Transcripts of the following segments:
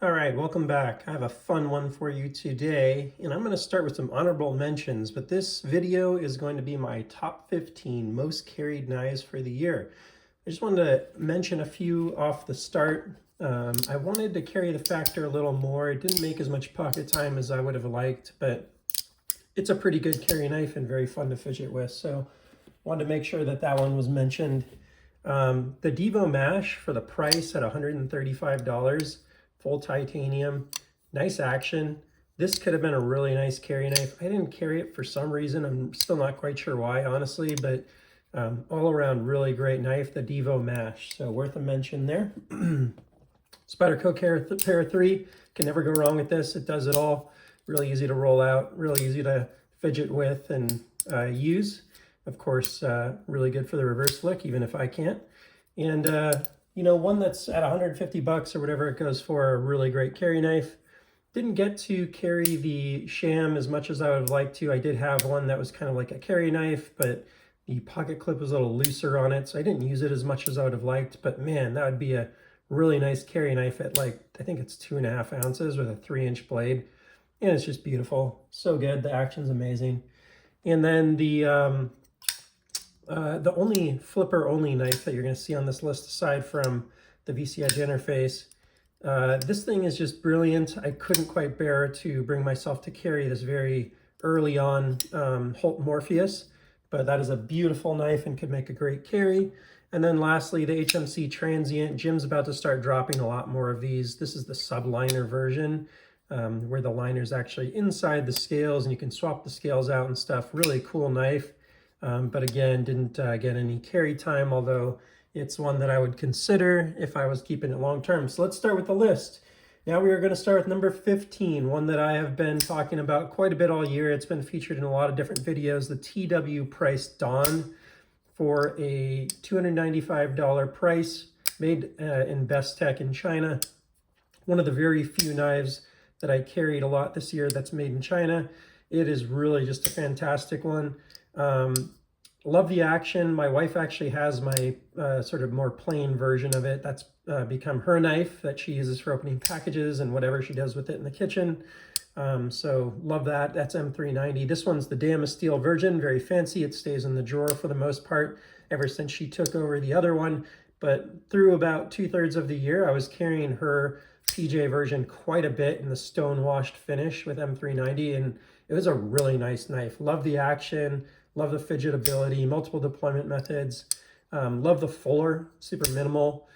All right, welcome back. I have a fun one for you today, and I'm going to start with some honorable mentions, but this video is going to be my top 15 most carried knives for the year. I just wanted to mention a few off the start. I wanted to carry the Factor a little more. It didn't make as much pocket time as I would have liked, but it's a pretty good carry knife and very fun to fidget with, so wanted to make sure that that one was mentioned. The Divo Mash for the price at $135. Full titanium, nice action. This could have been a really nice carry knife. I didn't carry it for some reason. I'm still not quite sure why, honestly, but all around really great knife, the Divo Mash. So worth a mention there. Spyderco Para 3, can never go wrong with this. It does it all. Really easy to roll out, really easy to fidget with and use. Of course, really good for the reverse flick, even if I can't. And you know, one that's at 150 bucks or whatever it goes for, a really great carry knife. Didn't get to carry the Sham as much as I would have liked to. I did have one that was kind of like a carry knife, but the pocket clip was a little looser on it, so I didn't use it as much as I would have liked. But man, that would be a really nice carry knife at like, I think it's 2.5 ounces with a 3-inch blade. And it's just beautiful. So good. The action's amazing. And then the only flipper-only knife that you're going to see on this list, aside from the VC Edge interface, this thing is just brilliant. I couldn't quite bear to bring myself to carry this very early on Holt Morpheus, but that is a beautiful knife and could make a great carry. And then lastly, the HMC Transient. Jim's about to start dropping a lot more of these. This is the subliner version, where the liner's actually inside the scales and you can swap the scales out and stuff. Really cool knife. But again, didn't get any carry time, although it's one that I would consider if I was keeping it long term. So let's start with the list. Now we are going to start with number 15, one that I have been talking about quite a bit all year. It's been featured in a lot of different videos, the TW Price Dawn, for a $295 price, made in Best Tech in China. One of the very few knives that I carried a lot this year that's made in China. It is really just a fantastic one. Love the action. My wife actually has my sort of more plain version of it. That's become her knife that she uses for opening packages and whatever she does with it in the kitchen. So love that. That's M390. This one's the Damascene steel version, very fancy. It stays in the drawer for the most part ever since she took over the other one. But through about 2/3 of the year, I was carrying her PJ version quite a bit in the stone washed finish with M390, and it was a really nice knife. Love the action. Love the fidgetability, multiple deployment methods. Love the fuller, super minimal.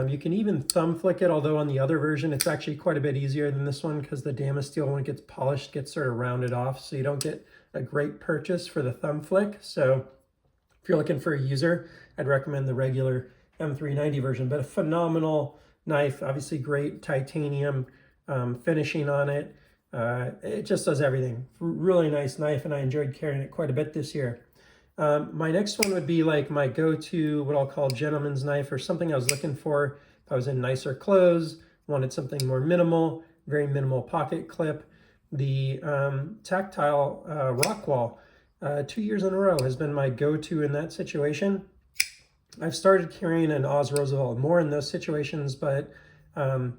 You can even thumb flick it, although on the other version, it's actually quite a bit easier than this one because the Damascene steel, when it gets polished, gets sort of rounded off, so you don't get a great purchase for the thumb flick. So if you're looking for a user, I'd recommend the regular M390 version, but a phenomenal knife, obviously great titanium finishing on it. It just does everything. Really nice knife, and I enjoyed carrying it quite a bit this year. My next one would be like my go-to, what I'll call gentleman's knife, or something I was looking for if I was in nicer clothes, wanted something more minimal, very minimal pocket clip. The Tactile Rockwall, 2 years in a row, has been my go-to in that situation. I've started carrying an Roosevelt more in those situations, but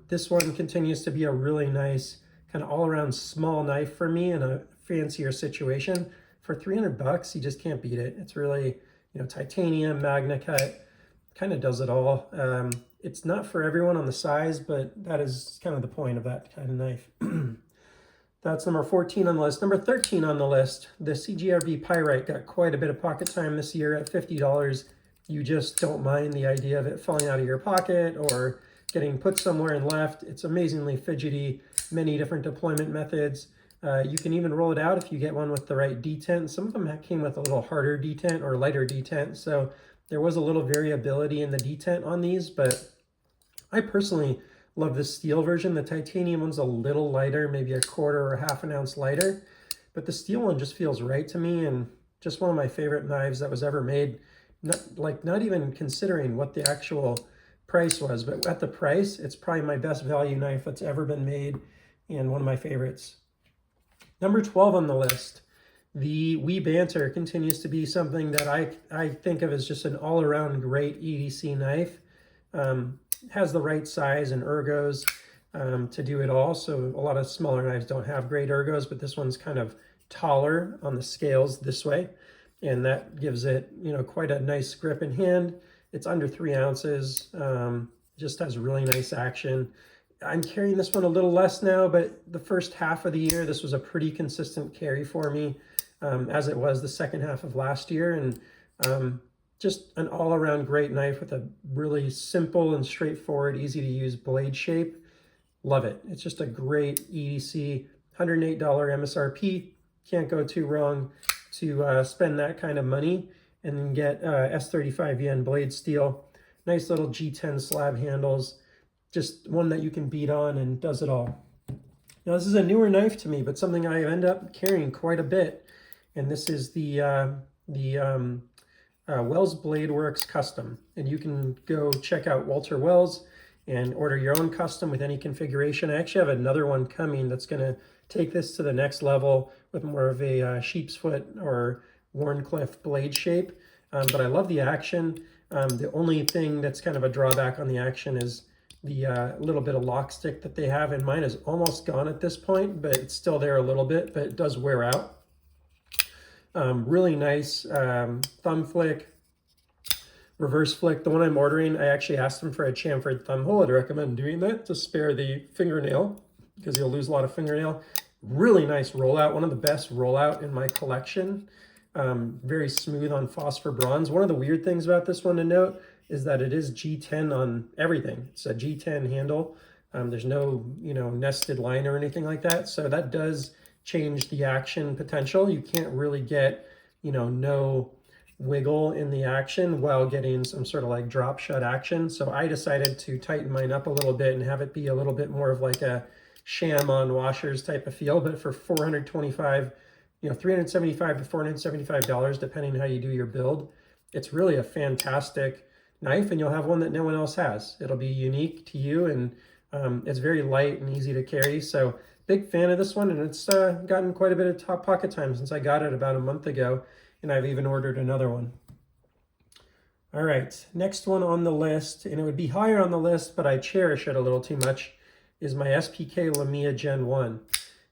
this one continues to be a really nice kind of all-around small knife for me in a fancier situation. For 300 bucks, you just can't beat it. It's really, you know, titanium, magna cut, kind of does it all. It's not for everyone on the size, but that is kind of the point of that kind of knife. That's number 14 on the list. Number 13 on the list, the CJRB Pyrite got quite a bit of pocket time this year at $50. You just don't mind the idea of it falling out of your pocket or getting put somewhere and left. It's amazingly fidgety, many different deployment methods. You can even roll it out if you get one with the right detent. Some of them came with a little harder detent or lighter detent, so there was a little variability in the detent on these, but I personally love the steel version. The titanium one's a little lighter, maybe 1/4 or 1/2 ounce lighter, but the steel one just feels right to me, and just one of my favorite knives that was ever made. Not even considering what the actual price was, but at the price, it's probably my best value knife that's ever been made and one of my favorites. Number 12 on the list, the Banter continues to be something that I think of as just an all-around great EDC knife. Has the right size and ergos. to do it all. So a lot of smaller knives don't have great ergos, but this one's kind of taller on the scales this way. And that gives it, you know, quite a nice grip in hand. It's under 3 ounces, just has really nice action. I'm carrying this one a little less now, but the first half of the year, this was a pretty consistent carry for me, as it was the second half of last year. And just an all-around great knife with a really simple and straightforward, easy to use blade shape. Love it. It's just a great EDC, $108 MSRP. Can't go too wrong to spend that kind of money and then get S35 yen blade steel. Nice little G10 slab handles. Just one that you can beat on and does it all. Now this is a newer knife to me, but something I end up carrying quite a bit. And this is the Wells Bladeworks Custom. And you can go check out Walter Wells and order your own custom with any configuration. I actually have another one coming that's going to take this to the next level with more of a sheep's foot or Warncliffe blade shape. But I love the action. The only thing that's kind of a drawback on the action is the little bit of lock stick that they have, and mine is almost gone at this point, but it's still there a little bit, but it does wear out. Really nice thumb flick, reverse flick. The one I'm ordering, I actually asked them for a chamfered thumb hole. I'd recommend doing that to spare the fingernail because you'll lose a lot of fingernail. Really nice rollout, one of the best rollout in my collection. Very smooth on phosphor bronze. One of the weird things about this one to note is that it is G10 on everything. It's a G10 handle. There's no, you know, nested line or anything like that. So that does change the action potential. You can't really get, you know, no wiggle in the action while getting some sort of like drop shut action. So I decided to tighten mine up a little bit and have it be a little bit more of like a sham on washers type of feel. But for $425, you know, $375 to $475, depending how you do your build, it's really a fantastic knife, and you'll have one that no one else has. It'll be unique to you, and it's very light and easy to carry. So big fan of this one, and it's gotten quite a bit of top pocket time since I got it about a month ago, and I've even ordered another one. All right, next one on the list, and it would be higher on the list, but I cherish it a little too much, is my SPK Lamia Gen 1.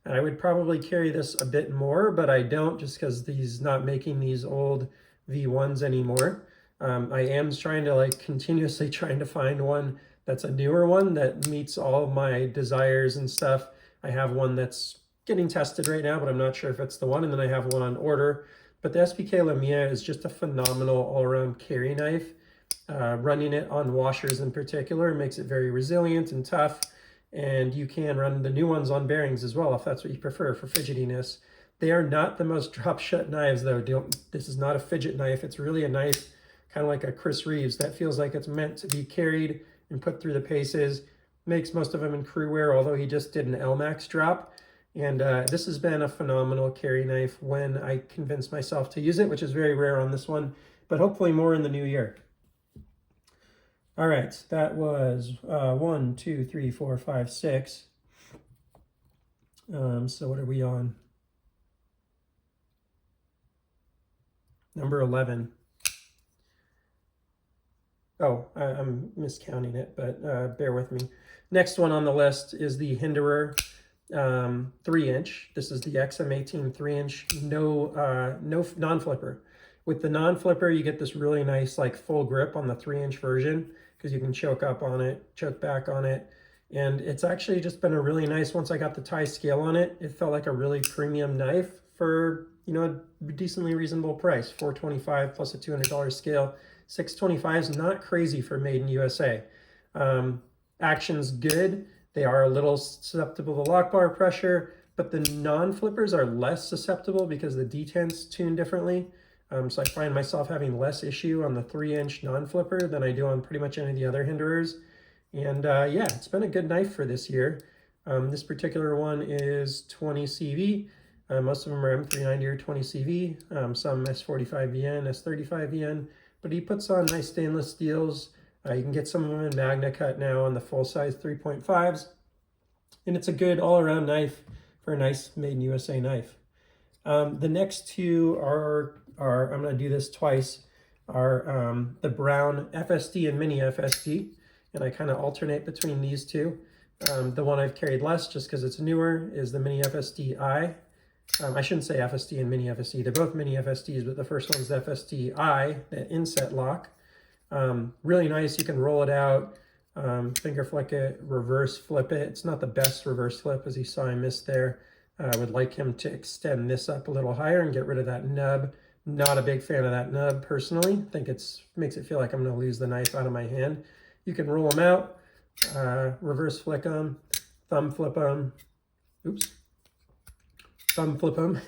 And I would probably carry this a bit more, but I don't, just because he's not making these old V1s anymore. I am trying to continuously trying to find one that's a newer one that meets all of my desires and stuff. I have one that's getting tested right now, but I'm not sure if it's the one. And then I have one on order. But the SPK Lamia is just a phenomenal all-around carry knife. Running it on washers in particular makes it very resilient and tough. And you can run the new ones on bearings as well if that's what you prefer for fidgetiness. They are not the most drop shut knives though. This is not a fidget knife. It's really a knife kind of like a Chris Reeves that feels like it's meant to be carried and put through the paces. Makes most of them in crew wear, although he just did an LMAX drop. And this has been a phenomenal carry knife when I convinced myself to use it, which is very rare on this one, but hopefully more in the new year. All right, that was 1, 2, 3, 4, 5, 6. So what are we on? Number 11. Oh, I'm miscounting it, but bear with me. Next one on the list is the Hinderer 3-inch. This is the XM-18 3-inch, no non-flipper. With the non-flipper, you get this really nice full grip on the 3-inch version because you can choke up on it, choke back on it. And it's actually just been a really nice, once I got the tie scale on it, it felt like a really premium knife for, you know, a decently reasonable price, $425 plus a $200 scale. $625 is not crazy for made in USA. Action's good. They are a little susceptible to lock bar pressure, but the non-flippers are less susceptible because the detent's tuned differently. So I find myself having less issue on the 3-inch non-flipper than I do on pretty much any of the other Hinderers. And yeah, it's been a good knife for this year. This particular one is 20 CV. Most of them are M390 or 20 CV, some S45 VN, S35 VN. But he puts on nice stainless steels. You can get some of them in Magna Cut now on the full-size 3.5s. And it's a good all-around knife for a nice made in USA knife. The next two are I'm going to do this twice, are the brown FSD and Mini FSD. And I kind of alternate between these two. The one I've carried less, just because it's newer, is the Mini FSD-I. I shouldn't say FSD and Mini FSD. They're both Mini FSDs, but the first one's the FSD-I, the inset lock. Really nice. You can roll it out, finger flick it, reverse flip it. It's not the best reverse flip, as you saw I missed there. I would like him to extend this up a little higher and get rid of that nub. Not a big fan of that nub personally. I think it makes it feel like I'm going to lose the knife out of my hand. You can roll them out, reverse flick them, thumb flip them. Oops. Thumb flip them.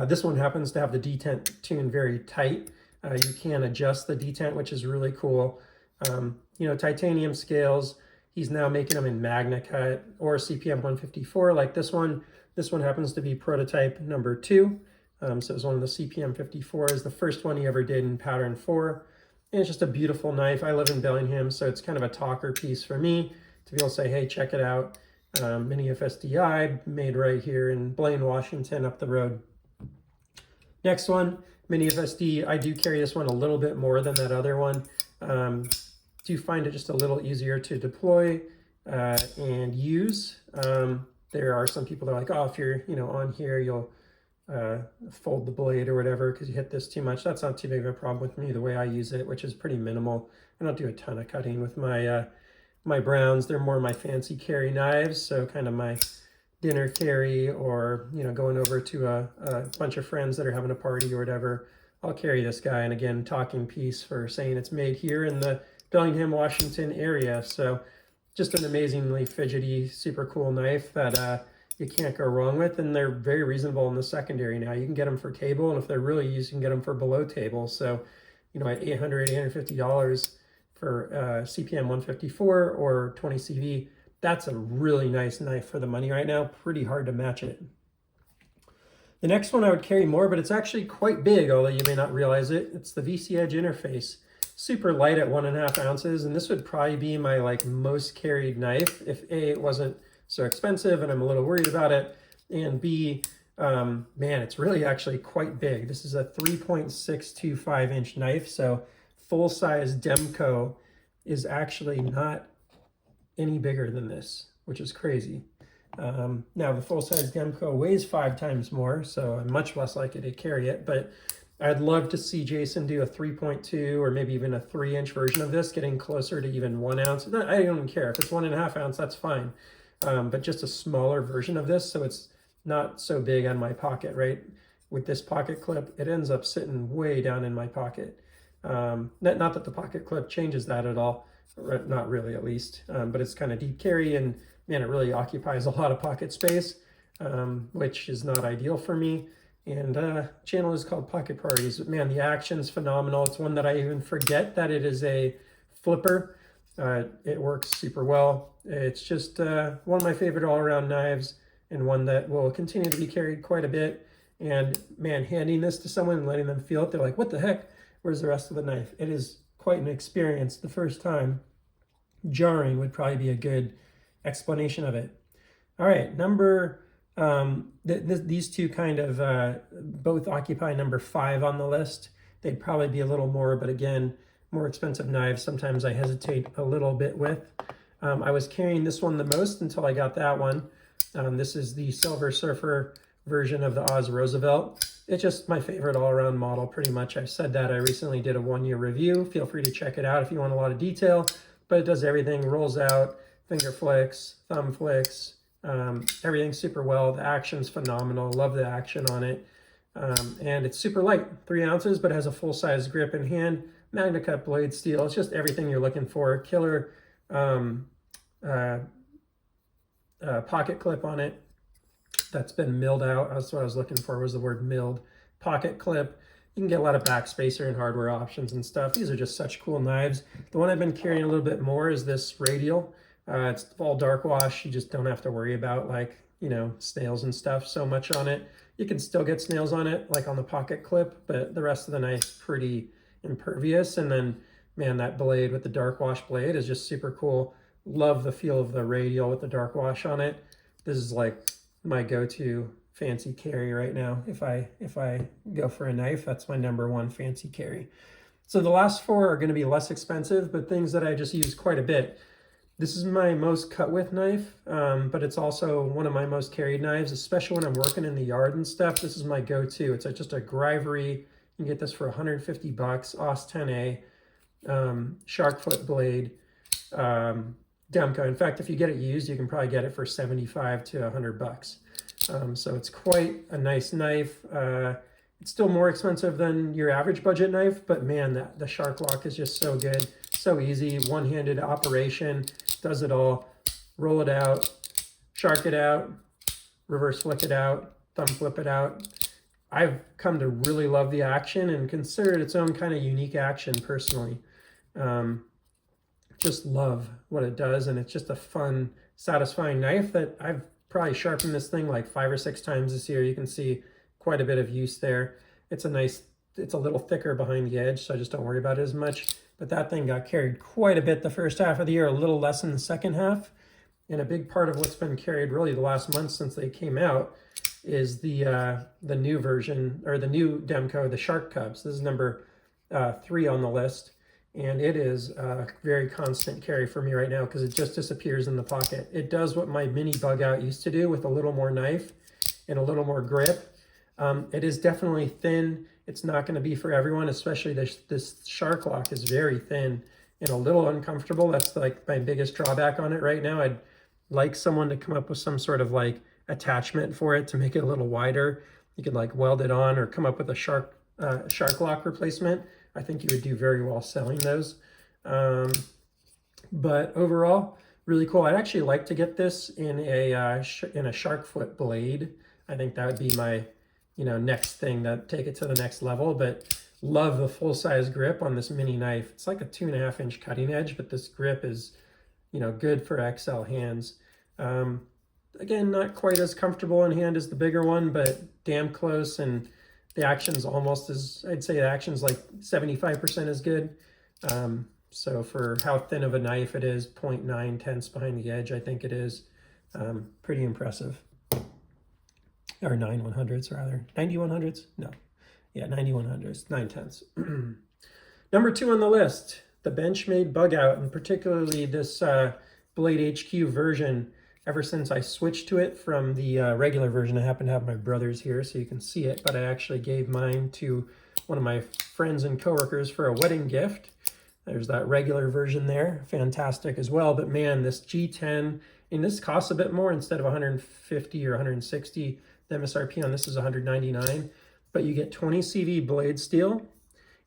This one happens to have the detent tuned very tight. You can adjust the detent, which is really cool. You know, titanium scales. He's now making them in Magna Cut or CPM 154 like this one. This one happens to be prototype number 2. So it's one of the CPM 54s, the first one he ever did in pattern 4. And it's just a beautiful knife. I live in Bellingham, so it's kind of a talker piece for me to be able to say, hey, check it out. Mini FSD-I, made right here in Blaine, Washington, up the road. Next one, Mini FSD. I do carry this one a little bit more than that other one. Do find it just a little easier to deploy and use. There are some people that are like, oh, if you're on here, you'll fold the blade or whatever because you hit this too much. That's not too big of a problem with me the way I use it, which is pretty minimal. I don't do a ton of cutting with my my browns. They're more my fancy carry knives, so kind of my dinner carry, or going over to a bunch of friends that are having a party or whatever. I'll carry this guy, and again, talking piece for saying it's made here in the Bellingham, Washington area. So just an amazingly fidgety, super cool knife that you can't go wrong with, and they're very reasonable in the secondary now. You can get them for table, and if they're really used, you can get them for below table. So, at $800, $850 for CPM 154 or 20 CV, that's a really nice knife for the money right now. Pretty hard to match it. The next one I would carry more, but it's actually quite big, although you may not realize it. It's the VC Edge interface. Super light at 1.5 ounces, and this would probably be my most carried knife if A, it wasn't so expensive and I'm a little worried about it, and B, man, it's really actually quite big. This is a 3.625 inch knife, so full-size Demko is actually not any bigger than this, which is crazy. Now the full-size Demko weighs 5 times more, so I'm much less likely to carry it, but I'd love to see Jason do a 3.2 or maybe even a 3-inch version of this, getting closer to even 1 ounce. I don't even care. If it's 1.5 ounce, that's fine. But just a smaller version of this, so it's not so big on my pocket, right? With this pocket clip, it ends up sitting way down in my pocket. Not that the pocket clip changes that at all, not really at least, but it's kind of deep carry, and man, it really occupies a lot of pocket space, which is not ideal for me. And channel is called Pocket Parties. But man, the action's phenomenal. It's one that I even forget that it is a flipper. It works super well. It's just one of my favorite all-around knives, and one that will continue to be carried quite a bit. And man, handing this to someone and letting them feel it, they're like, what the heck? Where's the rest of the knife? It is quite an experience the first time. Jarring would probably be a good explanation of it. All right, these two kind of both occupy number 5 on the list. They'd probably be a little more, but again, more expensive knives sometimes I hesitate a little bit with. I was carrying this one the most until I got that one. This is the Silver Surfer version of the Oz Roosevelt. It's just my favorite all-around model, pretty much. I've said that. I recently did a 1-year review. Feel free to check it out if you want a lot of detail, but it does everything. Rolls out, finger flicks, thumb flicks, everything super well. The action's phenomenal. Love the action on it. And it's super light, 3 ounces, but has a full-size grip in hand. Magna Cut blade steel. It's just everything you're looking for. Killer pocket clip on it that's been milled out. That's what I was looking for, was the word milled. Pocket clip. You can get a lot of backspacer and hardware options and stuff. These are just such cool knives. The one I've been carrying a little bit more is this radial. It's all dark wash. You just don't have to worry about snails and stuff so much on it. You can still get snails on it, like on the pocket clip, but the rest of the knife's pretty impervious. And then, man, that blade with the dark wash blade is just super cool. Love the feel of the radial with the dark wash on it. This is like my go-to fancy carry right now. If I go for a knife, that's my #1 fancy carry. So the last 4 are going to be less expensive, but things that I just use quite a bit. This is my most cut with knife, but it's also one of my most carried knives, especially when I'm working in the yard and stuff. This is my go-to. It's just a Grivery. You can get this for 150 bucks, AUS 10A, shark foot blade, Demko. In fact, if you get it used, you can probably get it for 75 to 100 bucks. So it's quite a nice knife. It's still more expensive than your average budget knife, but man, the shark lock is just so good. So easy, one-handed operation, does it all. Roll it out, shark it out, reverse flick it out, thumb flip it out. I've come to really love the action and consider it its own kind of unique action personally. Just love what it does, and it's just a fun, satisfying knife that I've probably sharpened this thing like 5 or 6 times this year. You can see quite a bit of use there. It's a little thicker behind the edge, so I just don't worry about it as much. But that thing got carried quite a bit the first half of the year, a little less in the second half. And a big part of what's been carried really the last month since they came out is the new version, or the new Demko, the Shark Cubs. This is number 3 on the list. And it is a very constant carry for me right now because it just disappears in the pocket. It does what my Mini Bugout used to do with a little more knife and a little more grip. It is definitely thin. It's not going to be for everyone, especially this shark lock is very thin and a little uncomfortable. That's like my biggest drawback on it right now. I'd like someone to come up with some sort of like attachment for it to make it a little wider. You could like weld it on or come up with a shark lock replacement. I think you would do very well selling those. But overall, really cool. I'd actually like to get this in a shark foot blade. I think that would be my next thing to take it to the next level. But love the full-size grip on this mini knife. It's like a 2.5-inch cutting edge, but this grip is good for XL hands. Again, not quite as comfortable in hand as the bigger one, but damn close, and the action's almost as, I'd say the action's like 75% as good. So for how thin of a knife it is, 0.9 tenths behind the edge, I think it is pretty impressive. Or 9/100ths rather. 90/100ths? No. Yeah, 90/100ths, 9 tenths. Number 2 on the list, the Benchmade Bugout, and particularly this Blade HQ version. Ever since I switched to it from the regular version, I happen to have my brother's here so you can see it, but I actually gave mine to one of my friends and coworkers for a wedding gift. There's that regular version there, fantastic as well. But man, this G10, and this costs a bit more. Instead of 150 or 160, the MSRP on this is 199, but you get 20 CV blade steel,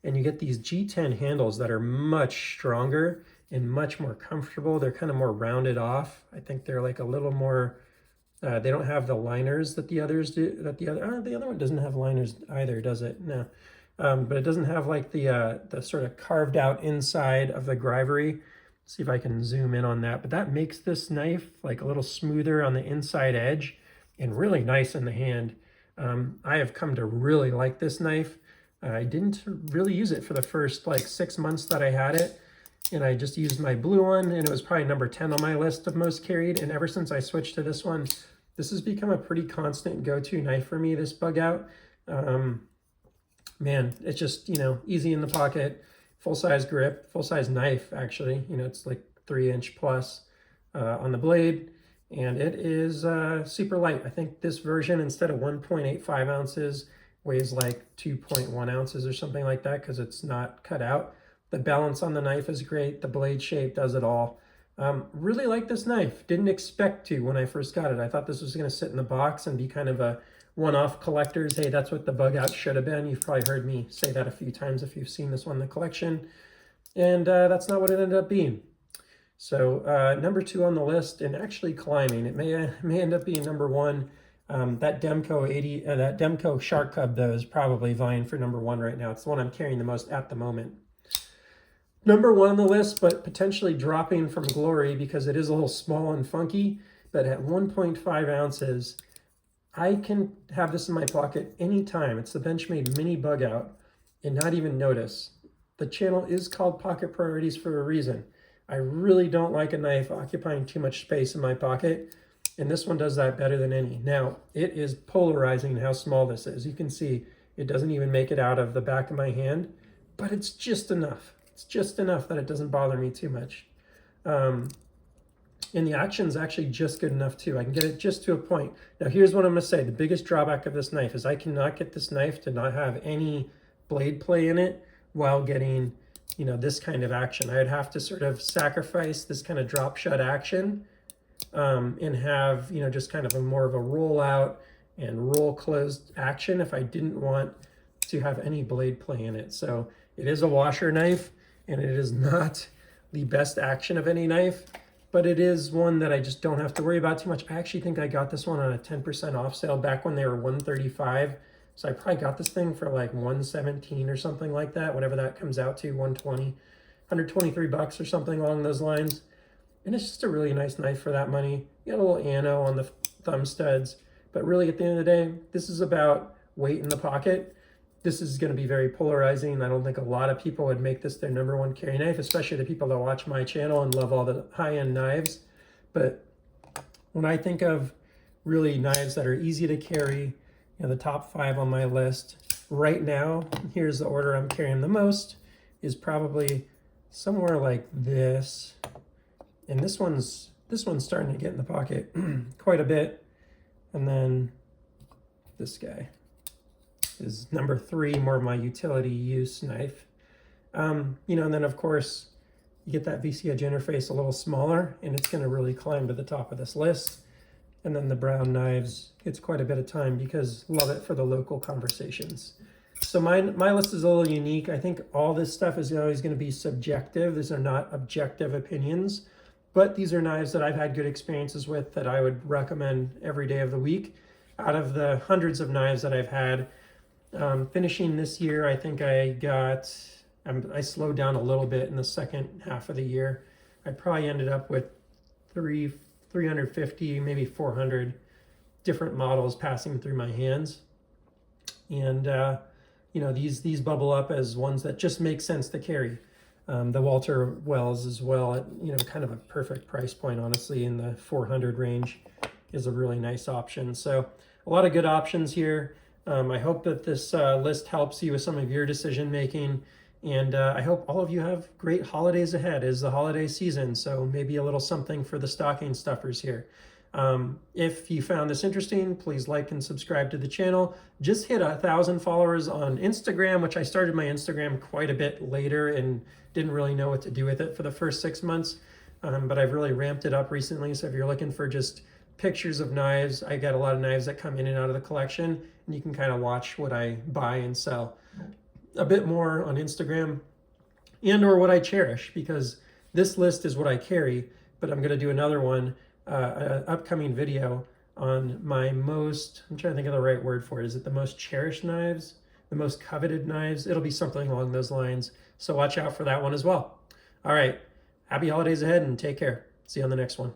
and you get these G10 handles that are much stronger and much more comfortable. They're kind of more rounded off. I think they're like a little more, they don't have the liners that the others do, the other one doesn't have liners either, does it? No. But it doesn't have like the sort of carved out inside of the Grivery. See if I can zoom in on that. But that makes this knife like a little smoother on the inside edge and really nice in the hand. I have come to really like this knife. I didn't really use it for the first like 6 months that I had it. And I just used my blue one, and it was probably number 10 on my list of most carried. And ever since I switched to this one, this has become a pretty constant go-to knife for me, this Bugout. Man, it's just, easy in the pocket, full-size grip, full-size knife, actually. It's like 3-inch plus on the blade, and it is super light. I think this version, instead of 1.85 ounces, weighs like 2.1 ounces or something like that because it's not cut out. The balance on the knife is great. The blade shape does it all. Really like this knife. Didn't expect to when I first got it. I thought this was going to sit in the box and be kind of a one-off collector's. Hey, that's what the Bugout should have been. You've probably heard me say that a few times if you've seen this one in the collection. And that's not what it ended up being. So number 2 on the list, and actually climbing. It may end up being number 1. That Demko Shark Cub, though, is probably vying for number 1 right now. It's the one I'm carrying the most at the moment. Number 1 on the list, but potentially dropping from glory because it is a little small and funky, but at 1.5 ounces, I can have this in my pocket anytime. It's the Benchmade Mini Bugout and not even notice. The channel is called Pocket Priorities for a reason. I really don't like a knife occupying too much space in my pocket, and this one does that better than any. Now, it is polarizing how small this is. You can see it doesn't even make it out of the back of my hand, but it's just enough. It's just enough that it doesn't bother me too much. And the action's actually just good enough too. I can get it just to a point. Now here's what I'm gonna say. The biggest drawback of this knife is I cannot get this knife to not have any blade play in it while getting, you know, this kind of action. I'd have to sort of sacrifice this kind of drop shut action and have, you know, just kind of a more of a roll out and roll closed action if I didn't want to have any blade play in it. So it is a washer knife and it is not the best action of any knife, but it is one that I just don't have to worry about too much. I actually think I got this one on a 10% off sale back when they were $135. So I probably got this thing for like $117 or something like that, whatever that comes out to, $120, $123 or something along those lines. And it's just a really nice knife for that money. You got a little ano on the thumb studs, but really at the end of the day, this is about weight in the pocket. This is going to be very polarizing. I don't think a lot of people would make this their #1 carry knife, especially the people that watch my channel and love all the high-end knives. But when I think of really knives that are easy to carry, you know, the top 5 on my list right now, here's the order I'm carrying the most, is probably somewhere like this. And this one's starting to get in the pocket quite a bit. And then this guy is number 3, more of my utility use knife. You know, and then of course you get that VC edge interface a little smaller and it's gonna really climb to the top of this list. And then the brown knives gets quite a bit of time because love it for the local conversations. So my list is a little unique. I think all this stuff is always gonna be subjective. These are not objective opinions, but these are knives that I've had good experiences with that I would recommend every day of the week. Out of the hundreds of knives that I've had, finishing this year, I think I slowed down a little bit in the second half of the year. I probably ended up with 350, maybe 400 different models passing through my hands. And, you know, these bubble up as ones that just make sense to carry. The Walter Wells as well at, you know, kind of a perfect price point, honestly, in the 400 range is a really nice option. So a lot of good options here. I hope that this list helps you with some of your decision making, and I hope all of you have great holidays ahead. It's the holiday season, so maybe a little something for the stocking stuffers here. If you found this interesting, please like and subscribe to the channel. Just hit 1,000 followers on Instagram, which I started my Instagram quite a bit later and didn't really know what to do with it for the first 6 months, but I've really ramped it up recently. So if you're looking for just pictures of knives, I got a lot of knives that come in and out of the collection, and you can kind of watch what I buy and sell a bit more on Instagram, and or what I cherish, because this list is what I carry, but I'm going to do another one, an upcoming video on my most, I'm trying to think of the right word for it. Is it the most cherished knives? The most coveted knives? It'll be something along those lines. So watch out for that one as well. All right. Happy holidays ahead and take care. See you on the next one.